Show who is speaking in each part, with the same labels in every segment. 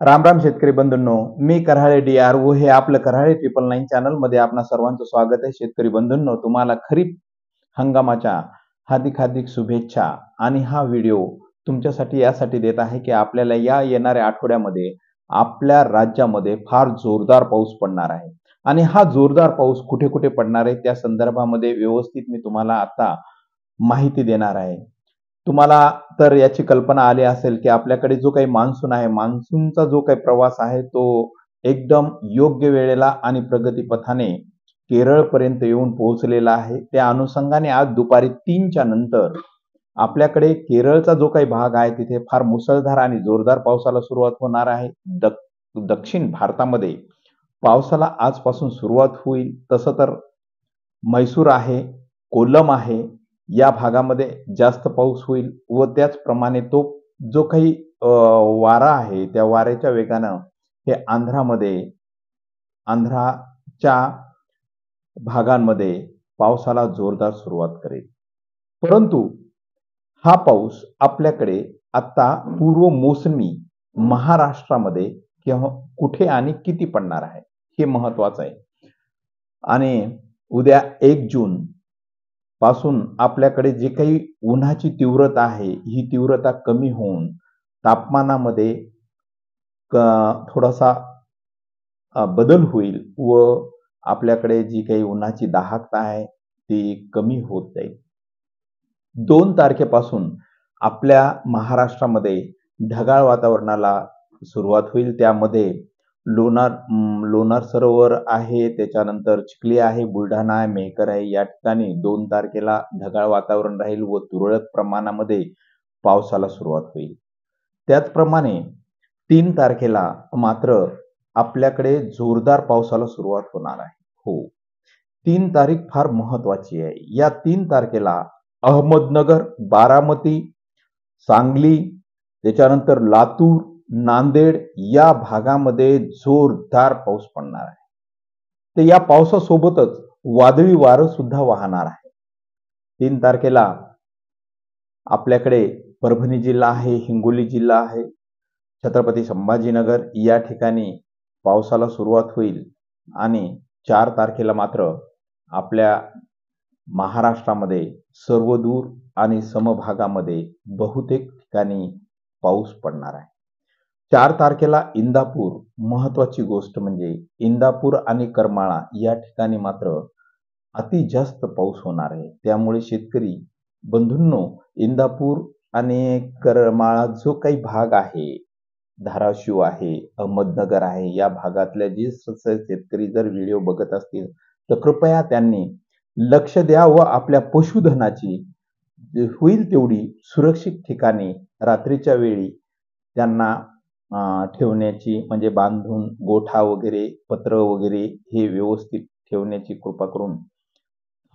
Speaker 1: राम राम शेतकरी बंधूंनो, मी कराळे DRO हे आपलं कराळे 999 चॅनल मध्ये आपणा सर्वांचं स्वागत आहे. शेतकरी बंधूंनो, तुम्हाला खरीप हंगामाच्या हार्दिक हार्दिक शुभेच्छा. आणि हा व्हिडिओ तुमच्यासाठी यासाठी देत आहे की आपल्याला या येणाऱ्या आठवड्यामध्ये आपल्या राज्यामध्ये फार जोरदार पाऊस पडणार आहे. आणि हा जोरदार पाऊस कुठे कुठे पडणार आहे त्या संदर्भामध्ये व्यवस्थित मी तुम्हाला आता माहिती देणार आहे. तुम्हाला तर याची कल्पना आली असेल की आपल्याकडे जो काही मान्सून आहे, मान्सूनचा जो काही प्रवास आहे तो एकदम योग्य वेळेला आणि प्रगतीपथाने केरळपर्यंत येऊन पोहोचलेला आहे. त्या अनुषंगाने आज दुपारी 3च्या नंतर आपल्याकडे केरळचा जो काही भाग आहे तिथे फार मुसळधार आणि जोरदार पावसाला सुरुवात होणार आहे. दक्षिण भारतामध्ये पावसाला आजपासून सुरुवात होईल. तसं तर म्हैसूर आहे, कोल्लम आहे, या भागामध्ये जास्त पाऊस होईल व त्याचप्रमाणे तो जो काही वारा आहे त्या वाऱ्याच्या वेगानं हे आंध्राच्या भागांमध्ये पावसाला जोरदार सुरुवात करेल. परंतु हा पाऊस आपल्याकडे आता पूर्व मोसमी महाराष्ट्रामध्ये किंवा कुठे आणि किती पडणार आहे हे महत्वाचं आहे. आणि उद्या 1 जून पासून आपल्याकडे जे काही उन्हाची तीव्रता आहे ही तीव्रता कमी होऊन तापमानामध्ये थोडासा बदल होईल व आपल्याकडे जी काही उन्हाची दाहकता आहे ती कमी होत जाईल. 2 तारखेपासून आपल्या महाराष्ट्रामध्ये ढगाळ वातावरणाला सुरुवात होईल. त्यामध्ये लोणार सरोवर आहे, त्याच्यानंतर चिखली आहे, बुलढाणा आहे, मेहकर आहे. या ठिकाणी 2 तारखेला ढगाळ वातावरण राहील व तुरळक प्रमाणामध्ये पावसाला सुरुवात होईल. त्याचप्रमाणे 3 तारखेला मात्र आपल्याकडे जोरदार पावसाला सुरुवात होणार आहे. हो, 3 तारीख फार महत्वाची आहे. या 3 तारखेला अहमदनगर, बारामती, सांगली, त्याच्यानंतर लातूर, नांदेड या भागामध्ये जोरदार पाऊस पडणार आहे. तर या पावसासोबतच वादळी वारं सुद्धा वाहणार आहे. 3 तारखेला आपल्याकडे परभणी जिल्हा आहे, हिंगोली जिल्हा आहे, छत्रपती संभाजीनगर या ठिकाणी पावसाला सुरुवात होईल. आणि 4 तारखेला मात्र आपल्या महाराष्ट्रामध्ये सर्वदूर आणि समभागामध्ये बहुतेक ठिकाणी पाऊस पडणार आहे. 4 तारखेला इंदापूर, महत्वाची गोष्ट म्हणजे इंदापूर आणि करमाळा या ठिकाणी मात्र अति जास्त पाऊस होणार आहे. त्यामुळे शेतकरी बंधूंनो, इंदापूर आणि करमाळा जो काही भाग आहे, धाराशिव आहे, अहमदनगर आहे, या भागातल्या जे शेतकरी जर व्हिडिओ बघत असतील तर कृपया त्यांनी लक्ष द्या व आपल्या पशुधनाची होईल तेवढी सुरक्षित ठिकाणी रात्रीच्या वेळी त्यांना ठेवण्याची, म्हणजे बांधून गोठा वगैरे, पत्र वगैरे हे व्यवस्थित ठेवण्याची कृपा करून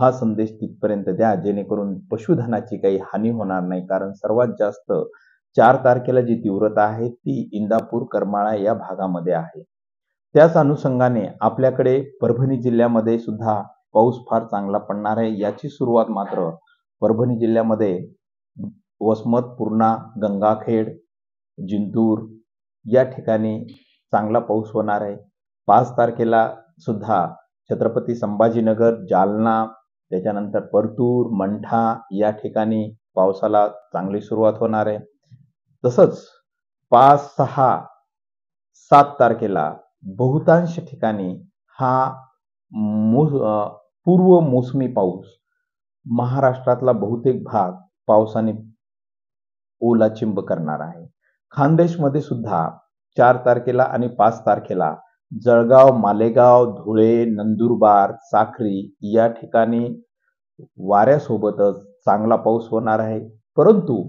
Speaker 1: हा संदेश तिथपर्यंत द्या, जेणेकरून पशुधनाची काही हानी होणार नाही. कारण सर्वात जास्त 4 तारखेला जी तीव्रता आहे ती इंदापूर, करमाळा या भागामध्ये आहे. त्याच अनुषंगाने आपल्याकडे परभणी जिल्ह्यामध्ये सुद्धा पाऊस फार चांगला पडणार आहे. याची सुरुवात मात्र परभणी जिल्ह्यामध्ये वसमत, पूर्णा, गंगाखेड, जिंतूर या ठिकाणी चांगला पाऊस होणार आहे. 5 तारखेला सुद्धा छत्रपती संभाजीनगर, जालना, त्याच्यानंतर परतूर, मंठा या ठिकाणी पावसाला चांगली सुरुवात होणार आहे. तसंच 5, 6, 7 तारखेला बहुतांश ठिकाणी हा पूर्व मोसमी पाऊस महाराष्ट्रातला बहुतेक भाग पावसाने ओलाचिंब करणार आहे. खानदेशमध्ये सुद्धा 4 तारखेला आणि 5 तारखेला जळगाव, मालेगाव, धुळे, नंदुरबार, साक्री या ठिकाणी वाऱ्यासोबतच चांगला पाऊस होणार आहे. परंतु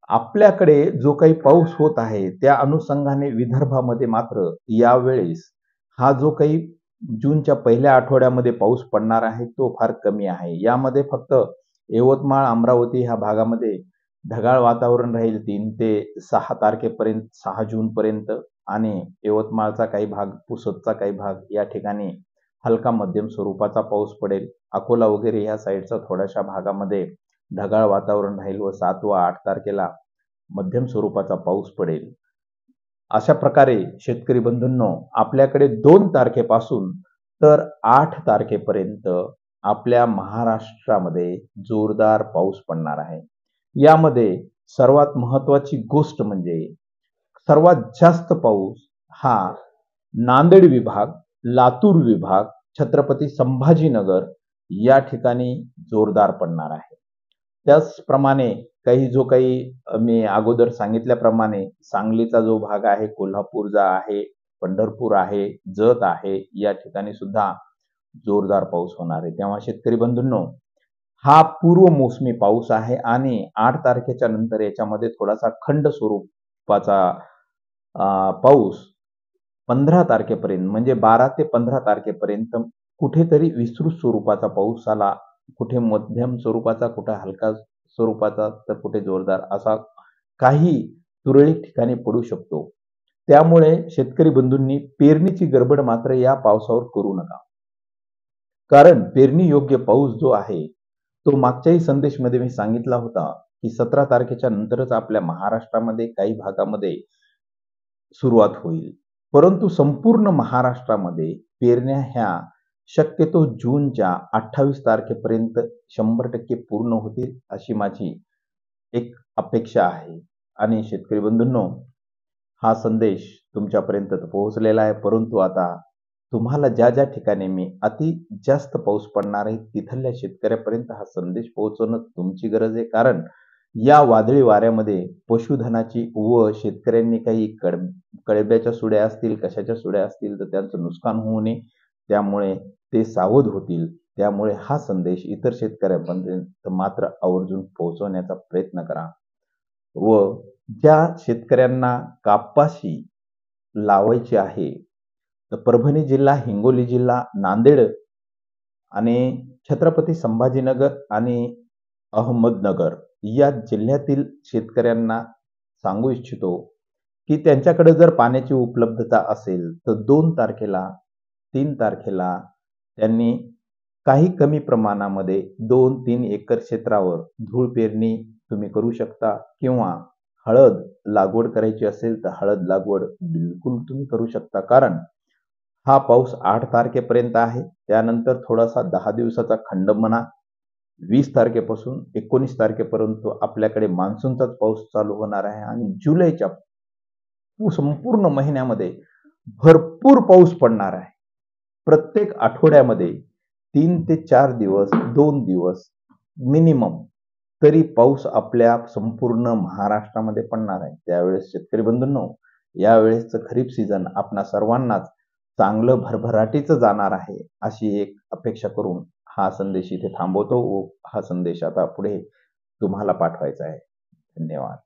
Speaker 1: आपल्याकडे जो काही पाऊस होत आहे त्या अनुषंगाने विदर्भामध्ये मात्र यावेळेस हा जो काही जूनच्या पहिल्या आठवड्यामध्ये पाऊस पडणार आहे तो फार कमी आहे. यामध्ये फक्त यवतमाळ, अमरावती ह्या भागामध्ये ढगाळ वातावरण राहील 3 ते 6 तारखेपर्यंत, 6 जून पर्यंत. आणि यवतमाळचा काही भाग, पुसदचा काही भाग या ठिकाणी हलका मध्यम स्वरूपाचा पाऊस पडेल. अकोला वगैरे या साईडचा थोड्याशा भागामध्ये ढगाळ वातावरण राहील व 7 व 8 तारखेला मध्यम स्वरूपाचा पाऊस पडेल. अशा प्रकारे शेतकरी बंधूंनो, आपल्याकडे 2 तारखेपासून तर 8 तारखेपर्यंत आपल्या महाराष्ट्रामध्ये जोरदार पाऊस पडणार आहे. यामध्ये सर्वात महत्त्वाची गोष्ट म्हणजे सर्वात जास्त पाऊस हा नांदेड विभाग, लातूर विभाग, छत्रपती संभाजीनगर या ठिकाणी जोरदार पडणार आहे. त्याचप्रमाणे जो काही मी अगोदर सांगितल्याप्रमाणे सांगलीचा जो भाग आहे, कोल्हापूरचा आहे, पंढरपूर आहे, जत आहे, या ठिकाणी सुद्धा जोरदार पाऊस होणार आहे. तेव्हा शेतकरी बंधूंनो, हा पूर्व मोसमी पाऊस आहे आणि 8 तारखेच्या नंतर याच्यामध्ये थोडासा खंड स्वरूपाचा पाऊस 15 तारखेपर्यंत म्हणजे 12 ते 15 तारखेपर्यंत कुठेतरी विस्तृत स्वरूपाचा पाऊस आला, कुठे मध्यम स्वरूपाचा, कुठे हलका स्वरूपाचा, तर कुठे जोरदार असा काही तुरळक ठिकाणी पडू शकतो. त्यामुळे शेतकरी बंधूंनी पेरणीची गडबड मात्र या पावसावर करू नका. कारण पेरणी योग्य पाऊस जो आहे, तो मागच्याही संदेशमध्ये मी सांगितला होता, की 17 तारखेच्या नंतरच आपल्या महाराष्ट्रामध्ये काही भागामध्ये सुरुवात होईल. परंतु संपूर्ण महाराष्ट्रामध्ये पेरण्या ह्या शक्यतो जूनच्या 28 तारखेपर्यंत 100% पूर्ण होतील अशी माझी एक अपेक्षा आहे. आणि शेतकरी बंधूंनो, हा संदेश तुमच्यापर्यंत तर पोहोचलेला आहे, परंतु आता तुम्हाला ज्या ठिकाणी मी अति जास्त पाऊस पडणार आहे तिथल्या शेतकऱ्यापर्यंत हा संदेश पोहोचवणं तुमची गरज आहे. कारण या वादळी वाऱ्यामध्ये पशुधनाची व शेतकऱ्यांनी काही कळब्याच्या सुड्या असतील, कशाच्या सुड्या असतील, तर त्यांचं नुकसान होऊ नये, त्यामुळे ते सावध होतील. त्यामुळे हा संदेश इतर शेतकऱ्यांपर्यंत मात्र आवर्जून पोहोचवण्याचा प्रयत्न करा. व ज्या शेतकऱ्यांना कापाशी लावायची आहे, तर परभणी जिल्हा, हिंगोली जिल्हा, नांदेड आणि छत्रपती संभाजीनगर आणि अहमदनगर या जिल्ह्यातील शेतकऱ्यांना सांगू इच्छितो, की त्यांच्याकडे जर पाण्याची उपलब्धता असेल, तर 2 तारखेला, 3 तारखेला त्यांनी काही कमी प्रमाणामध्ये 2-3 एकर क्षेत्रावर धूळ पेरणी तुम्ही करू शकता किंवा हळद लागवड करायची असेल, तर हळद लागवड बिलकुल तुम्ही करू शकता. कारण हा पाऊस 8 तारखेपर्यंत आहे. त्यानंतर थोडासा 10 दिवसाचा खंड म्हणा, 20 तारखेपासून 19 तारखेपर्यंत आपल्याकडे मान्सूनचाच पाऊस चालू होणार आहे आणि जुलैच्या संपूर्ण महिन्यामध्ये भरपूर पाऊस पडणार आहे. प्रत्येक आठवड्यामध्ये 3 ते 4 दिवस, 2 दिवस मिनिमम तरी पाऊस आपल्या संपूर्ण महाराष्ट्रामध्ये पडणार आहे. त्यावेळेस शेतकरी बंधूंनो, यावेळेसचं खरीप सीझन आपणा सर्वांनाच चांगलं भरभराटीचं जाणार आहे, अशी एक अपेक्षा करून हा संदेश इथे थांबवतो व हा संदेश आता पुढे तुम्हाला पाठवायचा आहे. धन्यवाद.